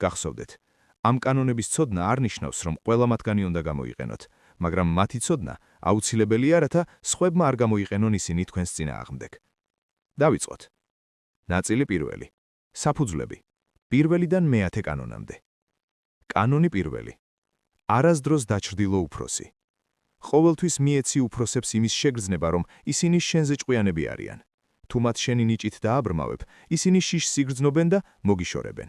გახსოვდეთ, ამ კანონების ცოდნა არ ნიშნავს, რომ ყველა მათგანი უნდა გამოიყენოთ, მაგრამ მათი ცოდნა აუცილებელია, რათა სხვებმა არ გამოიყენონ ისინი თქვენს წინააღმდეგ. დავიწყოთ. ნაწილი პირველი. საფუძვლები. პირველიდან მე-10 კანონამდე. კანონი პირველი. არასდროს დაჩრდილო უფროსი. ყოველთვის მიეცი უფროსებს იმის შეგრძნება, რომ ისინი შენზე ჭკვიანები არიან. თუ მათ შენი ნიჭით დააბრმავებ, ისინი შიშს იგრძნობენ და მოგიშორებენ.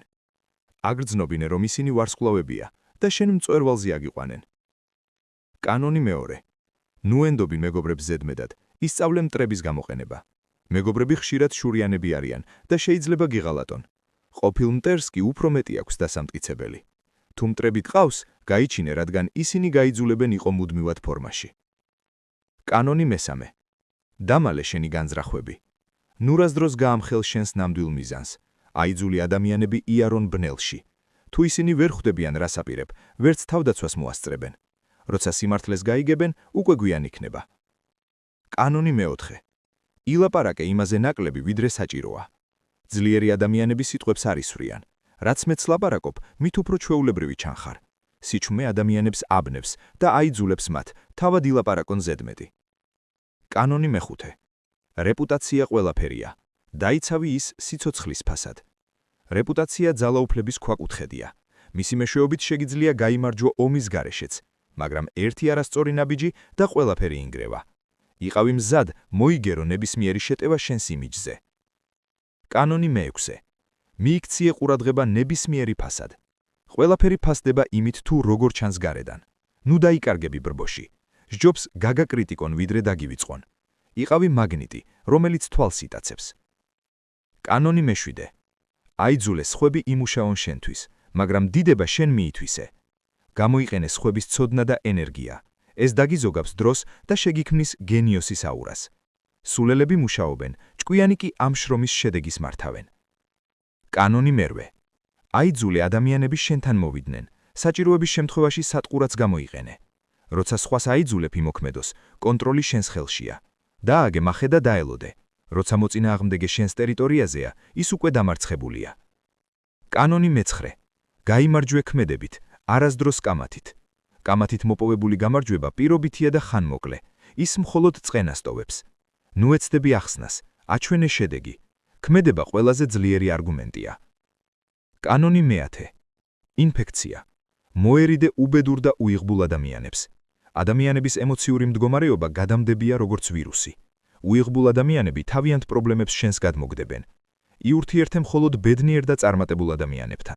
აგრძნობინე, რომ ისინი ვარსკვლავებია და შენ მწვერვალზე აგიყვანენ. კანონი მეორე. ნუენდობი მეგობრებს ზედმედად, ისწავლე მტრების გამოყენება. მეგობრები ხშირად შურიანები არიან და შეიძლება გიღალატონ. ყოფილ მტერს კი უფრო მეტი აქვს დასამტკიცებელი. თუ მტრები ტყავს, გაიჩინე, რადგან ისინი გაიძულებენ იყო მუდმივად ფორმაში. კანონი მესამე. დამალე შენი განზრახვები. ნურასდროს გაამხელ შენს ნამდვილ მიზანს. აიძული ადამიანები იარონ ბნელში. თუ ისინი ვერ ხვდებიან რას აპირებ, ვერც თავდაცვას მოასწრებენ. როცა სიმართლეს გაიგებენ, უკვე გვიან იქნება. კანონი მეოთხე. ილაპარაკე იმაზე ნაკლები, ვიდრე საჭიროა. ძლიერი ადამიანები სიტყვებს არ ისვრიან. რაც მეც ლაპარაკობ, მით უფრო ჩვეულებრივი ჩანხარ. სიჩუმე ადამიანებს აბნევს და აიძულებს მათ, თავად ილაპარაკონ ზედმეტი. კანონი მეხუთე. რეპუტაცია ყველაფერია. დაიცავი ის სიცოცხლის ფასად. რეპუტაცია ძალაუფლების ქვაკუთხედია. მისი მეშვეობით შეგიძლია გაიმარჯვო ომის გარეშეც, მაგრამ ერთი არასწორი ნაბიჯი და ყველაფერი ინგრევა. იყავი მზად, მოიგერო ნებისმიერი შეტევა შენს იმიჯზე. კანონი მეექვსე. მიიქციე ყურადღება ნებისმიერი ფასად. ყველაფერი ფასდება იმით, თუ როგორ ჩანს გარედან. ნუ დაიკარგები ბრბოში. სჯობს გაგაკრიტიკონ, ვიდრე დაგივიწყონ. იყავი მაგნიტი, რომელიც თვალს იტაცებს. კანონი მეშვიდე. აიძულე სხვები იმუშაონ შენთვის, მაგრამ დიდება შენ მიითვისე. გამოიყენე სხვების ცოდნა და ენერგია. ეს დაგიზოგავს დროს და შეგიქმნის გენიოსის აურას. სულელები მუშაობენ, ჭკვიანი კი ამ შრომის შედეგის მართავენ. კანონი მერვე. აიძულე ადამიანები შენთან მოვიდნენ, საჭიროების შემთხვევაში სატყურაც გამოიყენე. როცა სხვას აიძულებ იმოქმედოს, კონტროლი შენს ხელშია. დააგე მახე და დაელოდე. როცა მოწინააღმდეგე შენს ტერიტორიაზეა, ის უკვე დამარცხებულია. კანონი მეცხრე. გაიმარჯვე ქმედებით, არასდროს კამათით. კამათით მოპოვებული გამარჯვება პირობითია და ხანმოკლე. ის მხოლოდ წყენას ტოვებს. ნუ ეცდები ახსნას, აჩვენე შედეგი. ქმედება ყველაზე ძლიერი არგუმენტია. კანონი მე-10. ინფექცია. მოერიდე უბედურ და უიღბულ ადამიანებს. ადამიანების ემოციური მდგომარეობა გადამდებია როგორც ვირუსი. უიღბულ ადამიანები თავიანთ პრობლემებს შენს გადმოგდებენ. იურთიერთე მხოლოდ ბედნიერ და წარმატებულ ადამიანებთან.